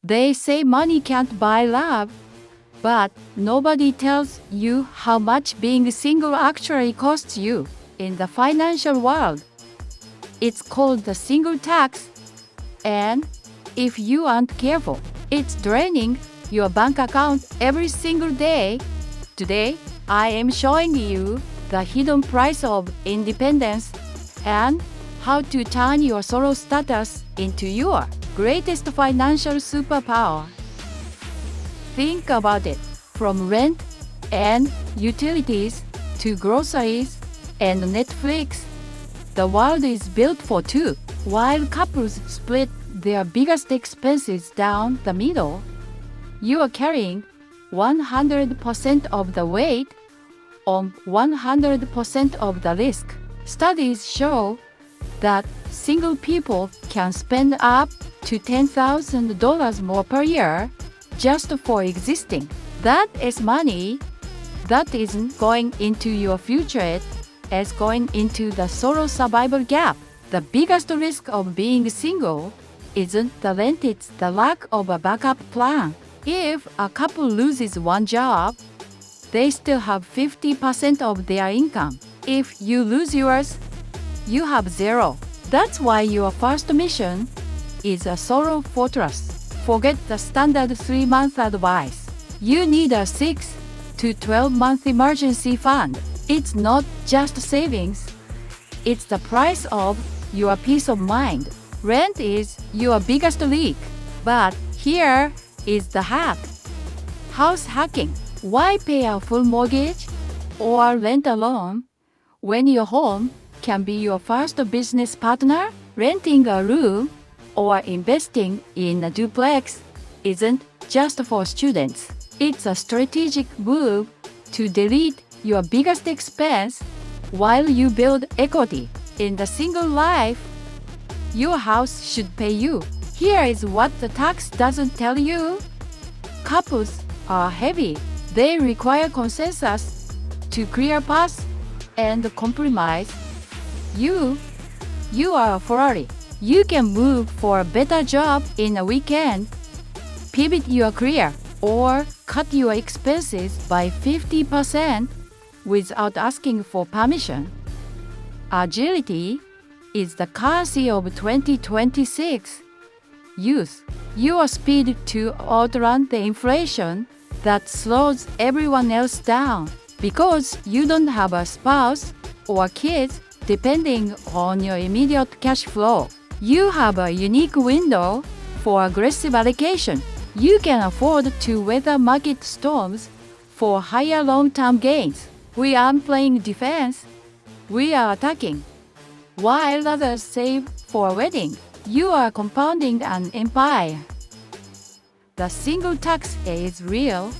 They say money can't buy love, but nobody tells you how much being single actually costs you in the financial world. It's called the single tax, and if you aren't careful, it's draining your bank account every single day. Today, I am showing you the hidden price of independence and how to turn your solo status into your greatest financial superpower. Think about it. From rent and utilities to groceries and Netflix, the world is built for two. While couples split their biggest expenses down the middle, you are carrying 100% of the weight on 100% of the risk. Studies show that single people can spend up to $10,000 more per year just for existing. That is money that isn't going into your future, it's going into the solo survival gap. The biggest risk of being single isn't the rent, it's the lack of a backup plan. If a couple loses one job, they still have 50% of their income. If you lose yours, you have zero. That's why your first mission is a solo fortress. Forget the standard 3-month advice. You need a 6 to 12-month emergency fund. It's not just savings, it's the price of your peace of mind. Rent is your biggest leak. But here is the hack. House hacking. Why pay a full mortgage or rent alone when your home can be your first business partner? Renting a room or investing in a duplex isn't just for students. It's a strategic move to delete your biggest expense while you build equity. In the single life, your house should pay you. Here is what the tax doesn't tell you. Couples are heavy. They require consensus to clear paths and compromise. You are a Ferrari. You can move for a better job in a weekend, pivot your career, or cut your expenses by 50% without asking for permission. Agility is the currency of 2026. Use your speed to outrun the inflation that slows everyone else down. Because you don't have a spouse or kids depending on your immediate cash flow, you have a unique window for aggressive allocation. You can afford to weather market storms for higher long-term gains. We aren't playing defense, we are attacking. While others save for a wedding, you are compounding an empire. The single tax is real,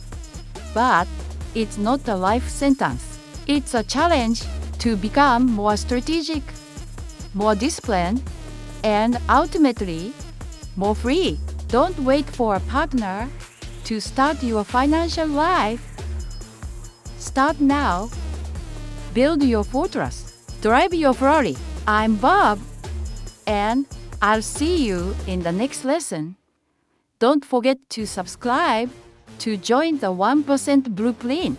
but it's not a life sentence. It's a challenge to become more strategic, more disciplined, and ultimately, more free. Don't wait for a partner to start your financial life. Start now. Build your fortress. Drive your Ferrari. I'm Barb, and I'll see you in the next lesson. Don't forget to subscribe to join the 1% Blueprint.